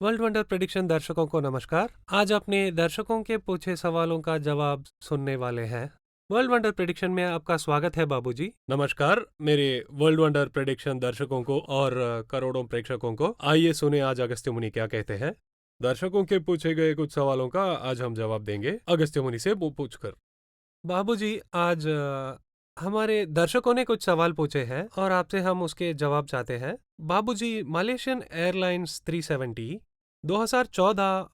World wonder prediction दर्शकों को नमस्कार। आज अपने दर्शकों के पूछे सवालों का जवाब सुनने वाले हैं। वर्ल्ड वंडर प्रेडिक्शन में आपका स्वागत है बाबूजी। नमस्कार मेरे वर्ल्ड वंडर प्रेडिक्शन दर्शकों को और करोड़ों प्रेक्षकों को। आइए सुने आज अगस्त्य मुनि क्या कहते हैं। दर्शकों के पूछे गए कुछ सवालों का आज हम जवाब देंगे अगस्त्य मुनि से पूछकर। बाबूजी, आज हमारे दर्शकों ने कुछ सवाल पूछे हैं और आपसे हम उसके जवाब चाहते हैं। बाबूजी, मलेशियन एयरलाइंस 370 2014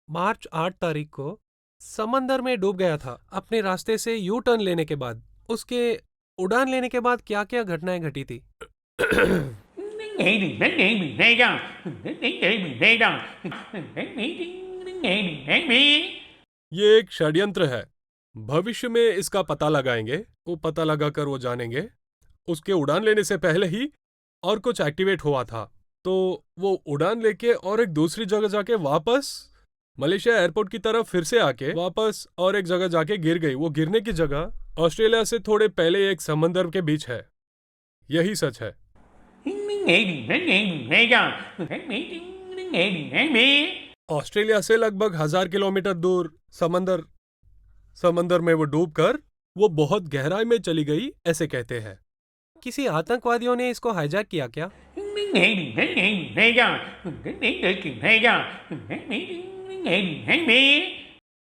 मार्च 8 तारीख को समंदर में डूब गया था अपने रास्ते से यू टर्न लेने के बाद। उसके उड़ान लेने के बाद क्या क्या घटनाएं घटी थी? ये एक षड्यंत्र है। भविष्य में इसका पता लगाएंगे। वो पता लगाकर वो जानेंगे उसके उड़ान लेने से पहले ही और कुछ एक्टिवेट हुआ था, तो वो उड़ान लेके और एक दूसरी जगह जाके वापस मलेशिया एयरपोर्ट की तरफ फिर से आके वापस और एक जगह जाके गिर गई। वो गिरने की जगह ऑस्ट्रेलिया से थोड़े पहले एक समंदर के बीच है। यही सच है। ऑस्ट्रेलिया से लगभग 1000 किलोमीटर दूर समंदर में वो डूबकर वो बहुत गहराई में चली गई, ऐसे कहते हैं। किसी आतंकवादियों ने इसको हाईजैक किया क्या?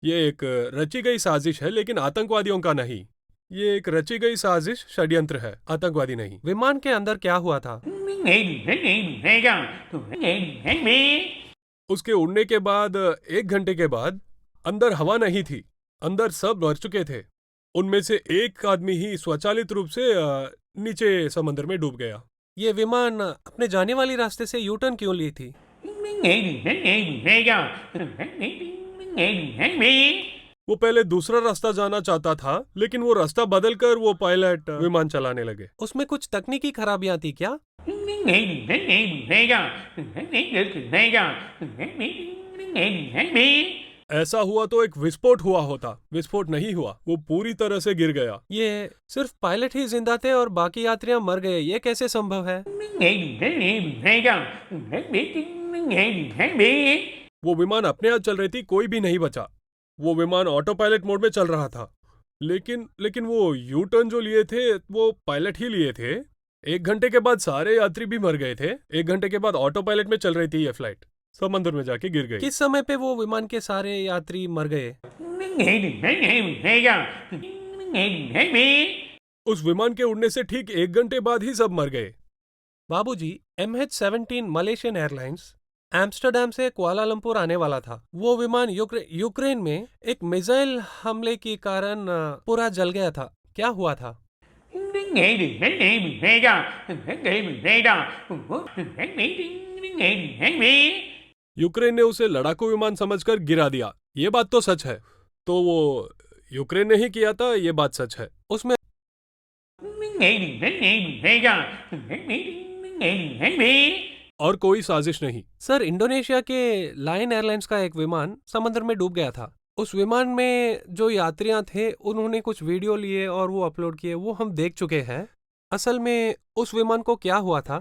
ये एक रची गई साजिश है, लेकिन आतंकवादियों का नहीं। ये एक रची गई साजिश, षड्यंत्र है, आतंकवादी नहीं। विमान के अंदर क्या हुआ था? उसके उड़ने के बाद 1 घंटे के बाद अंदर हवा नहीं थी। अंदर सब मर चुके थे। उनमें से एक आदमी ही स्वचालित रूप से नीचे समंदर में डूब गया। ये विमान अपने जाने वाली रास्ते से यू टर्न क्यों ली थी? वो पहले दूसरा रास्ता जाना चाहता था, लेकिन वो रास्ता बदलकर वो पायलट विमान चलाने लगे। उसमें कुछ तकनीकी खराबियां थी क्या? ऐसा हुआ तो एक विस्फोट हुआ होता। विस्फोट नहीं हुआ, वो पूरी तरह से गिर गया। ये सिर्फ पायलट ही जिंदा थे और बाकी यात्रियां मर गए, ये कैसे संभव है? वो विमान अपने आप चल रही थी, कोई भी नहीं बचा। वो विमान ऑटो पायलट मोड में चल रहा था, लेकिन वो यू टर्न जो लिए थे वो पायलट ही लिए थे। 1 घंटे के बाद सारे यात्री भी मर गए थे। 1 घंटे के बाद ऑटो पायलट में चल रही थी ये फ्लाइट, समंदर में जाके गिर गई। किस समय पे वो विमान के सारे यात्री मर गए? उस विमान के उड़ने से ठीक 1 घंटे बाद ही सब मर गए। बाबूजी, MH17 मलेशियन एयरलाइंस एम्स्टर्डम से कुआलालंपुर आने वाला था। वो विमान यूक्रेन में एक मिसाइल हमले के कारण पूरा जल गया था। क्या हुआ था? यूक्रेन ने उसे लड़ाकू विमान समझकर गिरा दिया। ये बात तो सच है। तो वो यूक्रेन ने ही किया था, ये बात सच है। उसमें और कोई साजिश नहीं। सर, इंडोनेशिया के लायन एयरलाइंस का एक विमान समंदर में डूब गया था। उस विमान में जो यात्रियां थे उन्होंने कुछ वीडियो लिए और वो अपलोड किए, वो हम देख चुके हैं। असल में उस विमान को क्या हुआ था?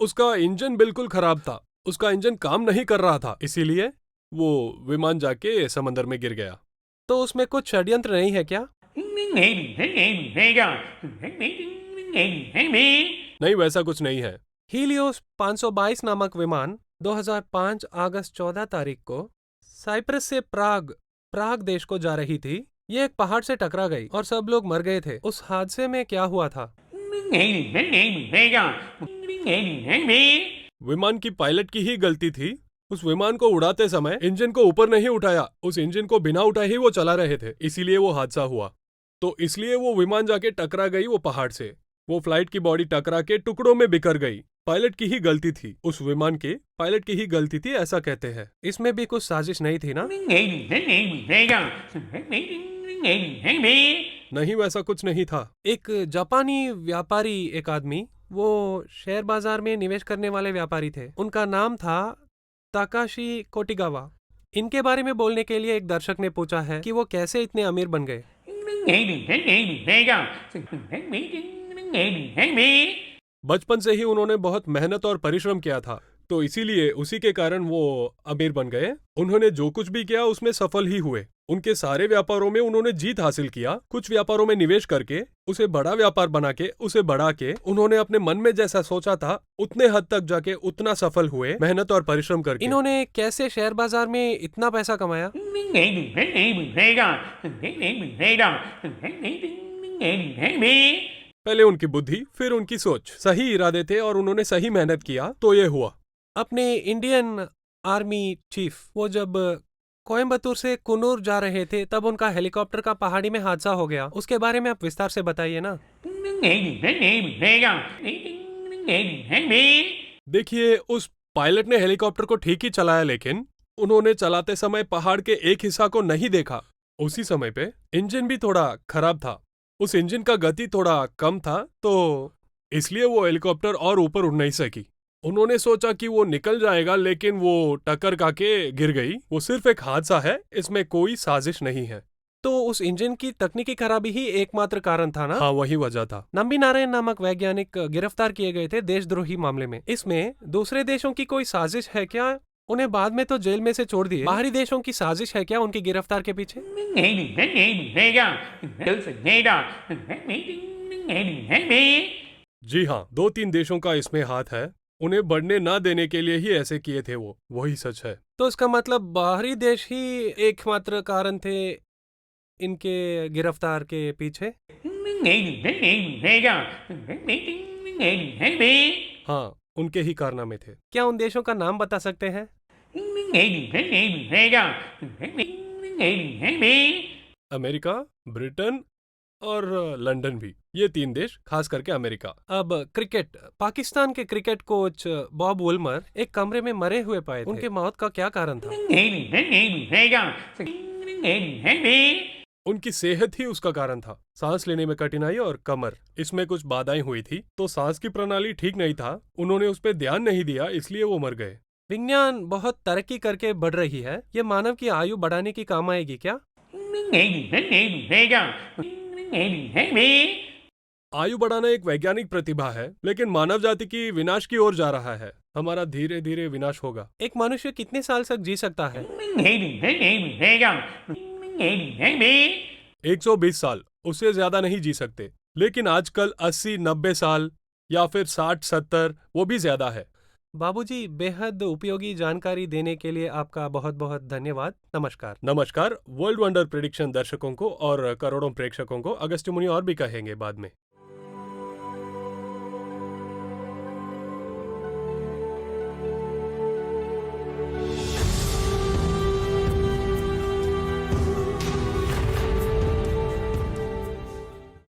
उसका इंजन बिल्कुल खराब था। उसका इंजन काम नहीं कर रहा था, इसीलिए वो विमान जाके समंदर में गिर गया। तो उसमें कुछ षड्यंत्र नहीं है क्या? नहीं, वैसा कुछ नहीं है। हीलियोस 522 नामक विमान 2005 अगस्त 14 तारीख को साइप्रस से प्राग देश को जा रही थी। ये एक पहाड़ से टकरा गई और सब लोग मर गए थे। उस हादसे में क्या हुआ था? विमान की पायलट की ही गलती थी। उस विमान को उड़ाते समय इंजन को ऊपर नहीं उठाया। उस इंजन को बिना उठाए ही वो चला रहे थे, इसीलिए वो हादसा हुआ। तो इसलिए वो विमान जाके टकरा गई वो पहाड़ से। वो फ्लाइट की बॉडी टकरा के टुकड़ों में बिखर गई। पायलट की ही गलती थी। उस विमान के पायलट की ही गलती थी, ऐसा कहते हैं। इसमें भी कुछ साजिश नहीं थी ना? नहीं, वैसा कुछ नहीं था। एक जापानी व्यापारी, एक आदमी, वो शेयर बाजार में निवेश करने वाले व्यापारी थे। उनका नाम था ताकाशी कोटिगावा। इनके बारे में बोलने के लिए एक दर्शक ने पूछा है कि वो कैसे इतने अमीर बन गए। बचपन से ही उन्होंने बहुत मेहनत और परिश्रम किया था, तो इसीलिए उसी के कारण वो अमीर बन गए। उन्होंने जो कुछ भी किया उसमें सफल ही हुए। उनके सारे व्यापारों में उन्होंने जीत हासिल किया। कुछ व्यापारों में निवेश करके उसे बड़ा व्यापार बना के उसे बढ़ा के उन्होंने अपने मन में जैसा सोचा था उतने हद तक जाके उतना सफल हुए, मेहनत और परिश्रम करके। इन्होंने कैसे शेयर बाजार में इतना पैसा कमाया? पहले उनकी बुद्धि, फिर उनकी सोच, सही इरादे थे और उन्होंने सही मेहनत किया तो ये हुआ। अपने इंडियन आर्मी चीफ, वो जब कोयम्बतूर से कुन्नूर जा रहे थे तब उनका हेलीकॉप्टर का पहाड़ी में हादसा हो गया, उसके बारे में आप विस्तार से बताइए ना। देखिए, उस पायलट ने हेलीकॉप्टर को ठीक ही चलाया, लेकिन उन्होंने चलाते समय पहाड़ के एक हिस्सा को नहीं देखा। उसी समय पे इंजन भी थोड़ा खराब था, उस इंजन का गति थोड़ा कम था, तो इसलिए वो हेलीकॉप्टर और ऊपर उड़ नहीं सकी। उन्होंने सोचा कि वो निकल जाएगा, लेकिन वो टक्कर खा के गिर गई। वो सिर्फ एक हादसा है, इसमें कोई साजिश नहीं है। तो उस इंजन की तकनीकी खराबी ही एकमात्र कारण था ना? हाँ, वही वजह था। नंबी नारायण नामक वैज्ञानिक गिरफ्तार किए गए थे देशद्रोही मामले में। इसमें दूसरे देशों की कोई साजिश है क्या? उन्हें बाद में तो जेल में से छोड़ दिए। बाहरी देशों की साजिश है क्या उनकी गिरफ्तार के पीछे? जी हाँ, 2-3 देशों का इसमें हाथ है। उन्हें बढ़ने ना देने के लिए ही ऐसे किए थे वो, वही सच है। तो इसका मतलब बाहरी देश ही एकमात्र कारण थे इनके गिरफ्तार के पीछे? हाँ, उनके ही कारनामे थे। क्या उन देशों का नाम बता सकते हैं? अमेरिका, ब्रिटेन और लंदन भी, ये 3 देश, खास करके अमेरिका। अब क्रिकेट, पाकिस्तान के क्रिकेट कोच बॉब वुलमर एक कमरे में मरे हुए पाए थे। उनके मौत का क्या कारण था? उनकी सेहत ही उसका कारण था। सांस लेने में कठिनाई और कमर, इसमें कुछ बाधाएं हुई थी, तो सांस की प्रणाली ठीक नहीं था। उन्होंने उस पर ध्यान नहीं दिया, इसलिए वो मर गए। विज्ञान बहुत तरक्की करके बढ़ रही है, ये मानव की आयु बढ़ाने की काम आएगी क्या? आयु बढ़ाना एक वैज्ञानिक प्रतिभा है, लेकिन मानव जाति की विनाश की ओर जा रहा है। हमारा धीरे धीरे विनाश होगा। एक मनुष्य कितने साल तक जी सकता है? 120 साल, उससे ज्यादा नहीं जी सकते। लेकिन आजकल 80-90 साल या फिर 60-70, वो भी ज्यादा है। बाबूजी, बेहद उपयोगी जानकारी देने के लिए आपका बहुत बहुत धन्यवाद। नमस्कार। नमस्कार। वर्ल्ड वंडर प्रेडिक्शन दर्शकों को और करोड़ों प्रेक्षकों को अगस्त्य मुनि और भी कहेंगे बाद में।